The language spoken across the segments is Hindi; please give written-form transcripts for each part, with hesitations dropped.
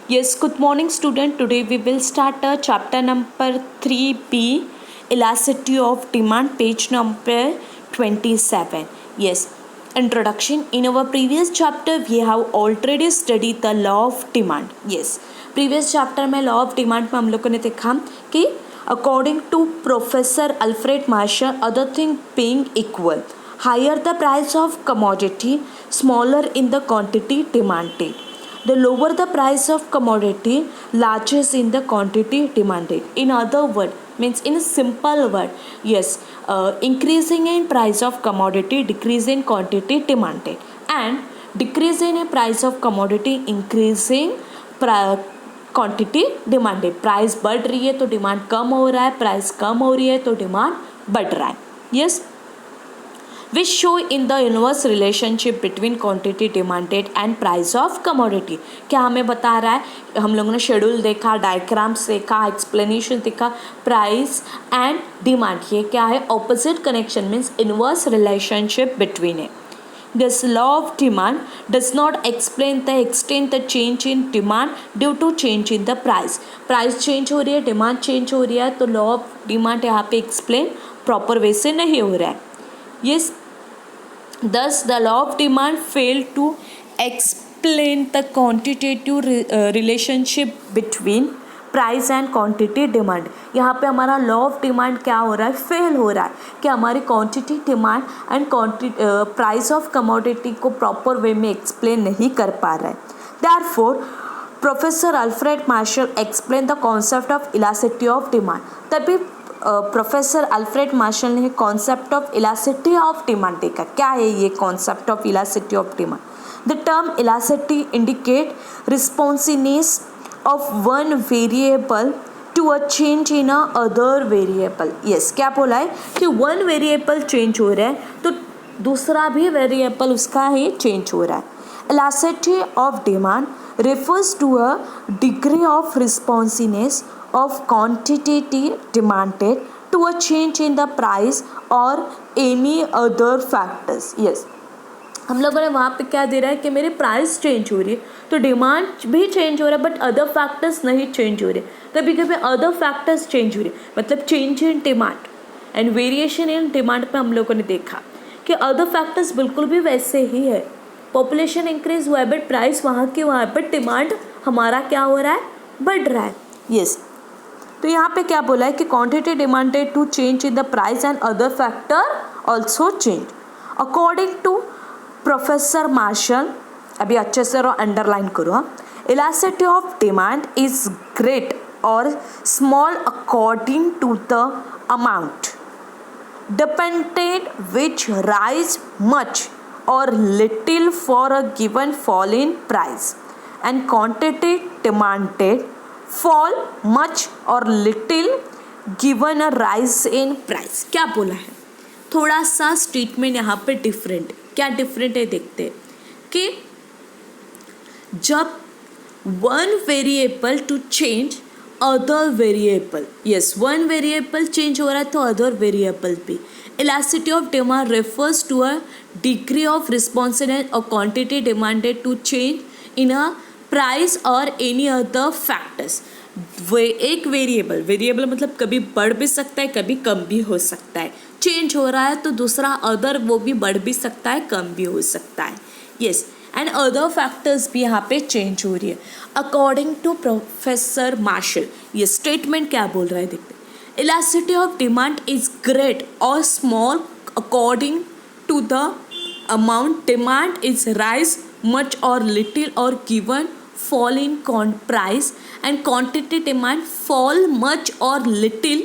Yes, good morning, student. Today we will start chapter number 3b, Elasticity of Demand, page number 27. Yes, introduction. In our previous chapter, we have already studied the law of demand. Yes, previous chapter में law of demand में हम लोगों ने देखा कि according to Professor Alfred Marshall, other thing being equal, higher the price of commodity, smaller in the quantity demanded. The lower the price of commodity, larger in the quantity demanded. In other word, means in a simple word, yes, increasing in price of commodity, decrease in quantity demanded, and decreasing in price of commodity, increasing quantity demanded. Price बढ़ रही है तो डिमांड कम हो रहा है, प्राइस कम हो रही है तो डिमांड बढ़ रहा है. Yes, which show in the inverse relationship between quantity demanded and price of commodity. क्या हमें बता रहा है, हम लोगों ने शेड्यूल देखा, डायग्राम्स देखा, एक्सप्लेनेशन देखा, प्राइस एंड डिमांड ये क्या है, opposite connection means inverse relationship between है. This law of demand does not explain the extent the change in demand due to change in the price. Price change हो रही है, डिमांड चेंज हो रही है, तो लॉ ऑफ डिमांड यहाँ पे एक्सप्लेन प्रॉपर वे से नहीं हो रहा है. Yes, thus the law of demand failed to explain the quantitative relationship between price and quantity demand. यहाँ पे हमारा लॉ ऑफ डिमांड क्या हो रहा है, फेल हो रहा है कि हमारी quantity demand and price of commodity को प्रॉपर वे में एक्सप्लेन नहीं कर पा रहा है. Therefore professor Alfred martial explain the concept of elasticity of demand. तभी प्रोफेसर अल्फ्रेड मार्शल ने concept of elasticity of demand देखा. क्या है ये concept of elasticity of demand? The term elasticity indicate responsiveness of one variable to a change in a other variable. Yes, क्या बोला है कि one variable change हो रहा है तो दूसरा भी variable उसका ही change हो रहा है. Elasticity of demand refers to a degree of responsiveness of quantity demanded to a change in the price or any other factors. Yes, हम लोगों ने वहाँ पे क्या दे रहा है कि मेरी प्राइस चेंज हो रही है तो डिमांड भी चेंज हो रहा है, बट अदर फैक्टर्स नहीं चेंज हो रहे. कभी कभी अदर फैक्टर्स चेंज हो रहे, मतलब change in demand and variation in demand पे हम लोगों ने देखा कि अदर फैक्टर्स बिल्कुल भी वैसे ही है. पॉपुलेशन इंक्रीज हुआ है बट प्राइस वहाँ की वहाँ है, बट डिमांड हमारा क्या हो रहा है, बढ़ रहा है. यस, तो यहाँ पे क्या बोला है कि quantity demanded to change in the price and other factor also change. According to professor Marshall, अभी अच्छे से अंडरलाइन करो, elasticity of demand is great और small according to the amount depended which rise much और little for a given fall in price and quantity demanded fall much और little given a rise in price. क्या बोला है, थोड़ा सा स्टेटमेंट यहाँ पे डिफरेंट. क्या डिफरेंट है देखते हैं कि जब one variable to change other variable, yes one variable change हो रहा है तो अदर वेरिएबल भी. Elasticity of demand refers to a degree of responsiveness और quantity demanded to change in a price और एनी अदर फैक्टर्स. एक वेरिएबल मतलब कभी बढ़ भी सकता है, कभी कम भी हो सकता है. चेंज हो रहा है तो दूसरा अदर वो भी बढ़ भी सकता है, कम भी हो सकता है. यस, एंड अदर फैक्टर्स भी यहाँ पे चेंज हो रही है. अकॉर्डिंग टू प्रोफेसर मार्शल, ये स्टेटमेंट क्या बोल रहा है देखते. Elasticity of demand is great और small according to the amount demand is rise much और लिटिल और given fall in price and quantity demand fall much or little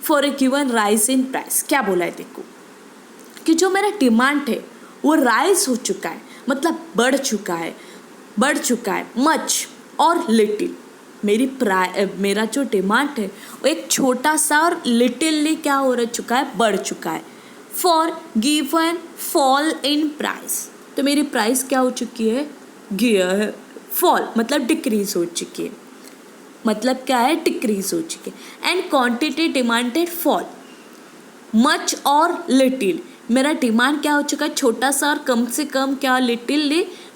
for a given rise in price. क्या बोला है देखो कि जो मेरा डिमांड है वो राइज हो चुका है, मतलब बढ़ चुका है मच और लिटिल. मेरा जो डिमांड है वो एक छोटा सा और लिटिलली क्या हो चुका है, बढ़ चुका है. For given fall in price, तो मेरी प्राइस क्या हो चुकी है, फॉल मतलब डिक्रीज हो चुकी है, मतलब क्या है, डिक्रीज हो चुकी है. And quantity demanded fall much और लिटिल, मेरा डिमांड क्या हो चुका है, छोटा सा और कम से कम क्या लिटिल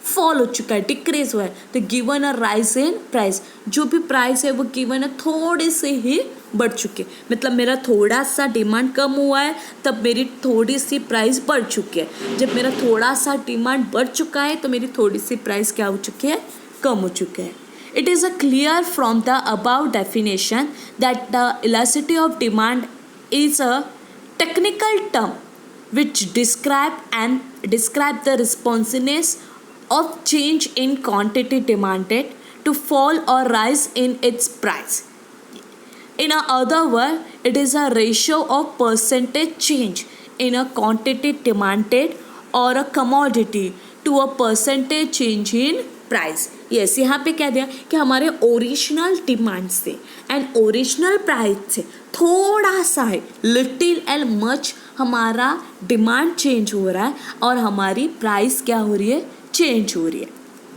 फॉल हो चुका है, डिक्रीज हुआ है, तो given a rise in price, जो भी प्राइस है वो गिवन है थोड़े से ही बढ़ चुके, मतलब मेरा थोड़ा सा डिमांड कम हुआ है तब मेरी थोड़ी सी प्राइस बढ़ चुकी है। जब मेरा थोड़ा सा डिमांड बढ़ चुका है तो मेरी थोड़ी सी प्राइस क्या हो चुकी है, कम हो चुके हैं। It is a clear from the above definition that the elasticity of demand is a technical term which describe the responsiveness of change in quantity demanded to fall or rise in its price. In other words, it is a ratio of percentage change in a quantity demanded or a commodity to a percentage change in price. Yes, यहाँ पे क्या दिया कि हमारे ओरिजिनल डिमांड से एंड ओरिजिनल प्राइस से थोड़ा सा है, लिटिल एंड मच हमारा डिमांड चेंज हो रहा है और हमारी प्राइस क्या हो रही है, चेंज हो रही है।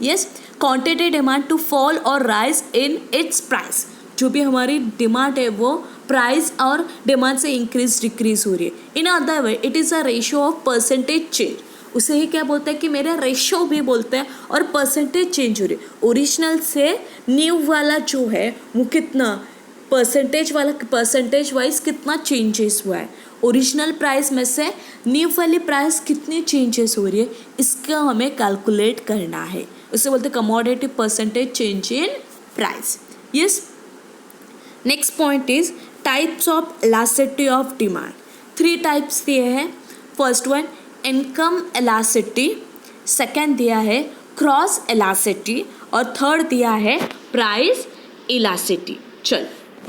Yes, quantity demand to fall और राइज इन इट्स प्राइस, जो भी हमारी डिमांड है वो प्राइस और डिमांड से इंक्रीज डिक्रीज हो रही है। In other way it is a ratio of percentage change, उसे ही क्या बोलते हैं कि मेरा रेशो भी बोलते हैं, और परसेंटेज चेंज हो रही है। ओरिजिनल से न्यू वाला जो है वो कितना परसेंटेज वाला, परसेंटेज वाइज कितना चेंजेस हुआ है, ओरिजिनल प्राइस में से न्यू वाली प्राइस कितनी चेंजेस हो रही है, इसका हमें कैलकुलेट करना है। उसे बोलते हैं commodity percentage change in price. Yes, next point is types of elasticity of demand. 3 types दिए हैं। First one income elasticity, second दिया है क्रॉस इलास्टिसिटी और थर्ड दिया है प्राइस इलास्टिसिटी। चल,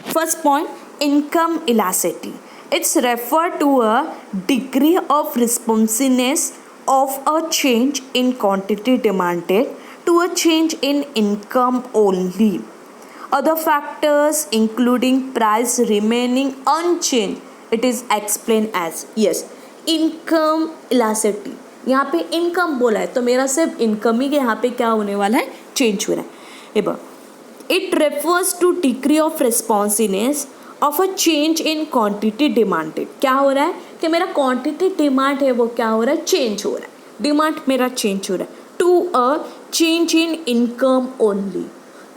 first point income elasticity, its refer to a degree of responsiveness of a change in quantity demanded to a change in income only. Other factors including price remaining unchanged, it is explained as yes income elasticity। यहाँ पे इनकम बोला है तो मेरा सिर्फ इनकम ही यहाँ पे क्या होने वाला है, चेंज हो रहा है। अब it refers two degree of responsiveness of a change in quantity demanded. क्या हो रहा है कि मेरा क्वांटिटी डिमांड है वो क्या हो रहा है, चेंज हो रहा है, डिमांड मेरा चेंज हो रहा है to a change in income only.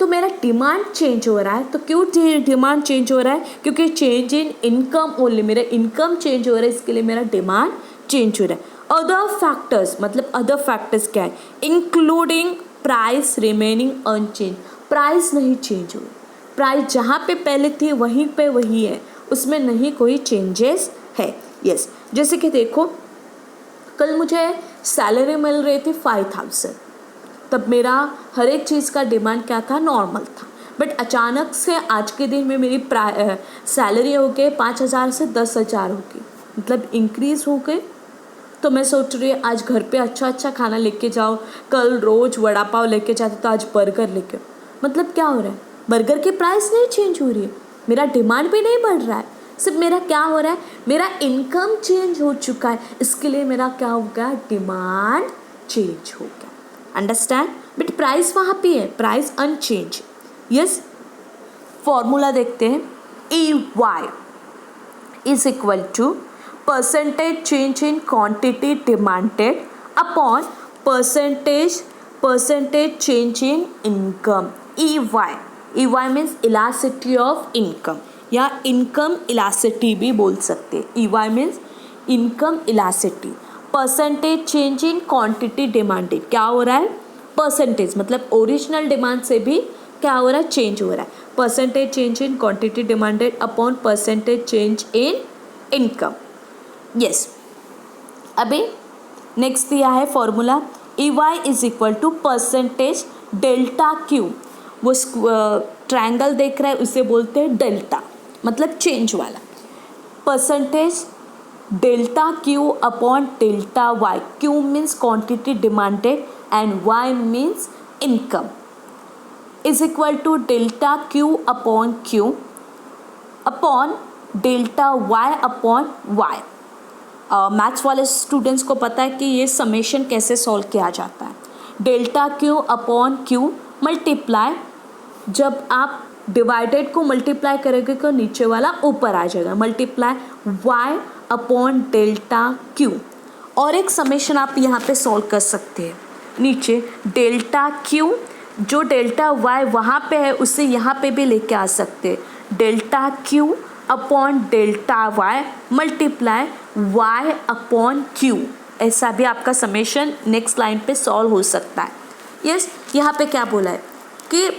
तो मेरा डिमांड चेंज हो रहा है, तो क्यों डिमांड चेंज हो रहा है, क्योंकि चेंज इन इनकम ओनली, मेरा इनकम चेंज हो रहा है इसके लिए मेरा डिमांड चेंज हो रहा है। अदर फैक्टर्स, मतलब अदर फैक्टर्स क्या है, including price remaining unchanged, price नहीं चेंज हो रही, प्राइस जहाँ पे पहले थी वहीं पे वही है, उसमें नहीं कोई चेंजेस है। यस, जैसे कि देखो कल मुझे सैलरी मिल रही थी 5000, तब मेरा हर एक चीज़ का डिमांड क्या था, नॉर्मल था, बट अचानक से आज के दिन में मेरी सैलरी हो गई 5000 से 10,000 हो गई, मतलब इंक्रीज़ हो गई। तो मैं सोच रही हूँ आज घर पे अच्छा अच्छा खाना लेके जाओ, कल रोज़ वड़ा पाव लेके जाते तो आज बर्गर लेके, मतलब क्या हो रहा है, बर्गर की प्राइस नहीं चेंज हो रही है, मेरा डिमांड भी नहीं बढ़ रहा है, सिर्फ मेरा क्या हो रहा है, मेरा इनकम चेंज हो चुका है, इसके लिए मेरा क्या हो गया, डिमांड चेंज हो गया। अंडरस्टैंड, बट प्राइस वहाँ पे है, प्राइस अनचेंज। यस, फॉर्मूला देखते हैं, EY is equal to percentage change in quantity demanded upon percentage change in income. EY means elasticity of income, या इनकम इलास्टिसिटी भी बोल सकते हैं। EY means income elasticity, percentage change in quantity demanded, क्या हो रहा है, परसेंटेज मतलब ओरिजिनल डिमांड से भी क्या हो रहा है, चेंज हो रहा है, percentage change in quantity demanded upon percentage change in income. Yes, अभी नेक्स्ट दिया है formula, EY is equal to percentage delta Q, वो ट्रायंगल देख रहा है उसे बोलते हैं डेल्टा, मतलब चेंज वाला, percentage delta Q upon delta Y, Q means quantity demanded and Y means income, is equal to delta Q upon Q upon delta Y upon Y. Maths वाले स्टूडेंट्स को पता है कि ये समेशन कैसे सॉल्व किया जाता है, delta Q upon Q multiply, जब आप डिवाइडेड को मल्टीप्लाई करेंगे तो नीचे वाला ऊपर आ जाएगा, multiply Y upon delta Q. और एक समेशन आप यहाँ पे सॉल्व कर सकते हैं, नीचे डेल्टा क्यू, जो डेल्टा वाई वहाँ पे है उसे यहाँ पे भी लेके आ सकते, delta Q upon delta Y multiply Y upon Q, ऐसा भी आपका समेशन नेक्स्ट लाइन पे सॉल्व हो सकता है। यस, यहाँ पे क्या बोला है कि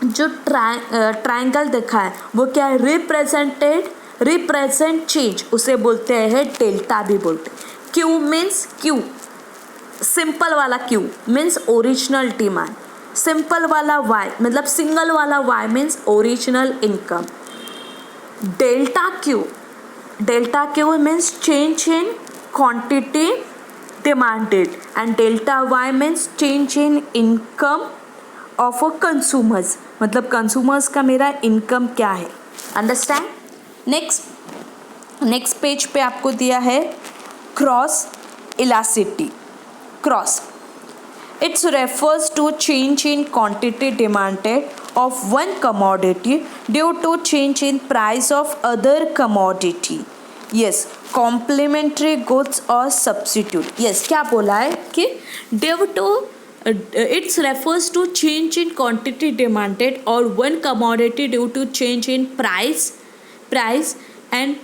जो ट्रायंगल देखा है वो क्या है, रिप्रेजेंट चेंज, उसे बोलते हैं डेल्टा भी बोलते हैं। क्यू मीन्स क्यू, सिंपल वाला Q means original demand, simple वाला वाई मतलब सिंगल वाला Y means original income. Delta Q means change in quantity demanded and delta y means change in income of a consumers, मतलब consumers का मेरा income क्या है, understand। नेक्स्ट पेज पे आपको दिया है cross elasticity. Cross, its refers to change in quantity demanded of one commodity due to change in price of other commodity. Yes, complementary goods और सब्सिट्यूट। यस, क्या बोला है कि due to its refers to change in quantity demanded और one commodity due to change in price and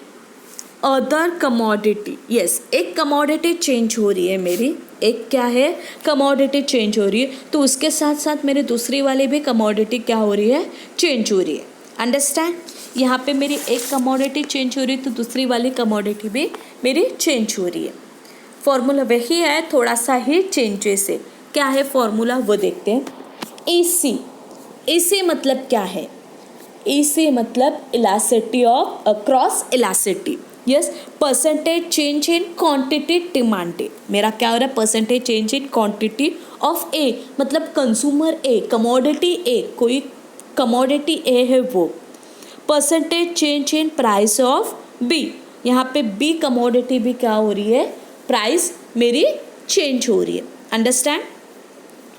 other commodity. Yes, एक कमोडिटी चेंज हो रही है मेरी, एक क्या है कमोडिटी चेंज हो रही है, तो उसके साथ साथ मेरे दूसरी वाली भी कमोडिटी क्या हो रही है, चेंज हो रही है, अंडरस्टैंड। यहाँ पे मेरी एक कमोडिटी चेंज हो रही है तो दूसरी वाली कमोडिटी भी मेरी चेंज हो रही है। फॉर्मूला वही है, थोड़ा सा ही चेंजेस है। क्या है फॉर्मूला वो देखते हैं। AC मतलब क्या है, AC मतलब elasticity of cross elasticity. Yes, percentage change in quantity demanded, मेरा क्या हो रहा है percentage change in quantity of A, मतलब कंज्यूमर ए, कमोडिटी ए, कोई कमोडिटी ए है वो। Percentage change in price of B, यहाँ पे बी कमोडिटी भी क्या हो रही है, प्राइस मेरी चेंज हो रही है, अंडरस्टैंड।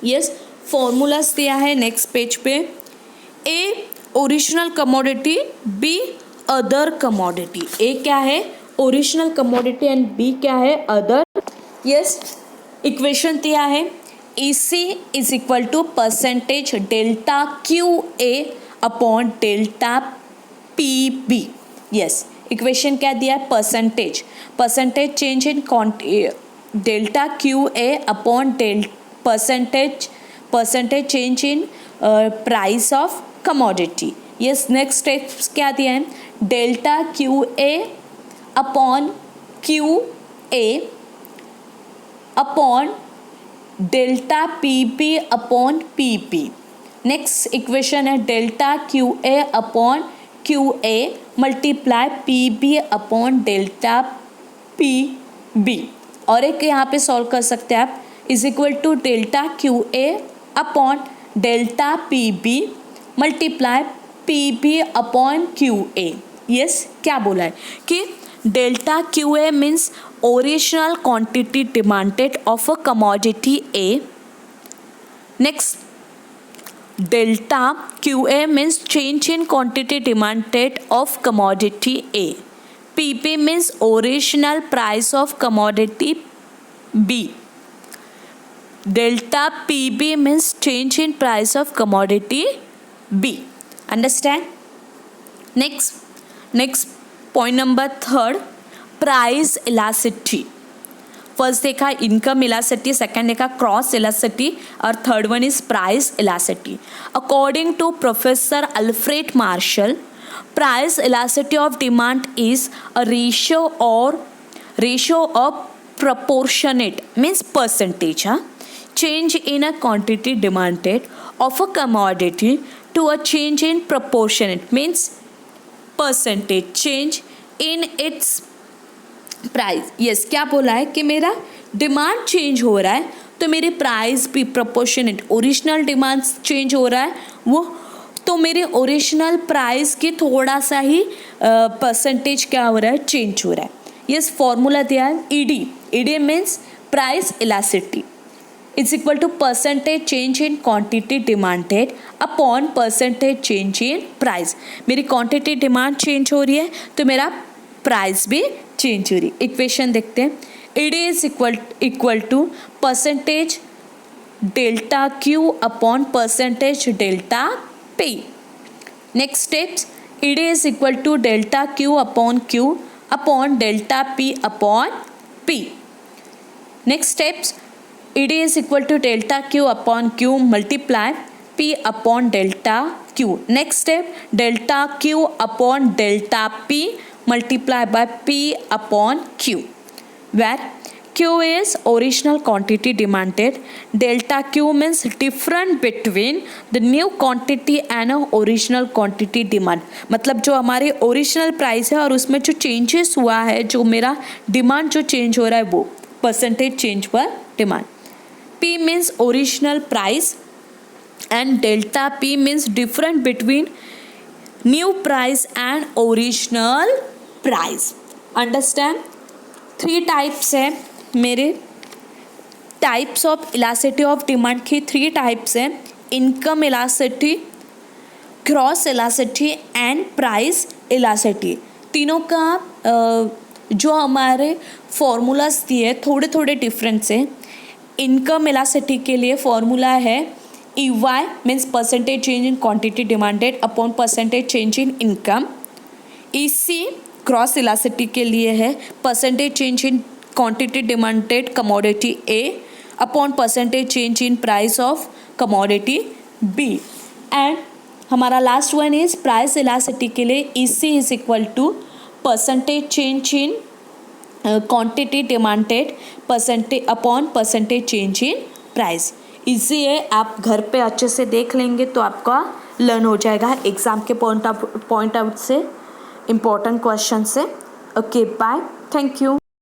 यस, फॉर्मूलाज दिया है नेक्स्ट पेज पे। A original commodity, B other commodity. A क्या है ओरिजिनल कमोडिटी एंड बी क्या है अदर। यस, इक्वेशन दिया है EC is equal to percentage delta QA upon delta PB। Yes, equation क्या दिया है percentage change in delta QA upon percentage change in price of commodity. Yes, next steps क्या दिया है, delta QA upon QA upon delta PB upon PP। Next equation है delta QA upon QA multiply PB upon delta PB। और एक यहाँ पे सॉल्व कर सकते हैं आप, is equal to delta QA upon delta PB multiply PB upon QA। Yes, क्या बोला है कि delta QA means original quantity demanded of a commodity A। Next, delta QA means change in quantity demanded of commodity A. PP means original price of commodity B. Delta PB means change in price of commodity B. Understand? Next point number 3, price elasticity. First देखा इनकम इलास्टिसिटी, सेकंड देखा क्रॉस इलास्टिसिटी और third one is price elasticity. According to professor Alfred Marshall, price elasticity of demand is a ratio of proportionate means percentage change in a quantity demanded of a commodity to a change in proportionate means percentage change in its price. Yes, क्या बोला है कि मेरा डिमांड चेंज हो रहा है तो मेरे प्राइस भी प्रोपोर्शनेट, ओरिजिनल डिमांड चेंज हो रहा है वो तो मेरे ओरिजिनल प्राइस के थोड़ा सा ही परसेंटेज क्या हो रहा है, चेंज हो रहा है। यस, फॉर्मूला दिया है ED means price elasticity is equal to percentage change in quantity demanded upon percentage change in price. मेरी क्वांटिटी डिमांड चेंज हो रही है तो मेरा प्राइस भी चेंज हो रही है। इक्वेशन देखते हैं, ED is equal to percentage delta Q upon percentage delta P. Next steps, ED is equal to delta Q upon delta P upon P. Next steps, ED is equal to delta Q upon Q multiply P upon delta Q. Next step, delta Q upon delta P multiply by P upon Q, where Q is original quantity demanded. Delta Q means difference between the new quantity and original quantity demand. मतलब जो हमारे ओरिजिनल प्राइस है और उसमें जो चेंजेस हुआ है, जो मेरा डिमांड जो चेंज हो रहा है वो परसेंटेज चेंज पर demand. P means original price and delta P means difference between new price and original price. Understand. 3 types है मेरे. Types of elasticity of demand की 3 टाइप्स हैं. Income elasticity, cross elasticity and price elasticity. तीनों का जो हमारे फॉर्मूलाज दिए थोड़े थोड़े डिफरेंस है. इनकम इलास्टिसिटी के लिए फॉर्मूला है EY means percentage change in quantity demanded upon percentage change in income. EC cross elasticity के लिए है percentage change in quantity demanded commodity A upon percentage change in price of commodity B. And हमारा last one is price elasticity के लिए EC is equal to percentage change in quantity demanded percentage upon percentage change in price. Easy है, आप घर पे अच्छे से देख लेंगे तो आपका लर्न हो जाएगा. एग्ज़ाम के पॉइंट आउट से इम्पोर्टेंट क्वेश्चन से. Okay bye, thank you.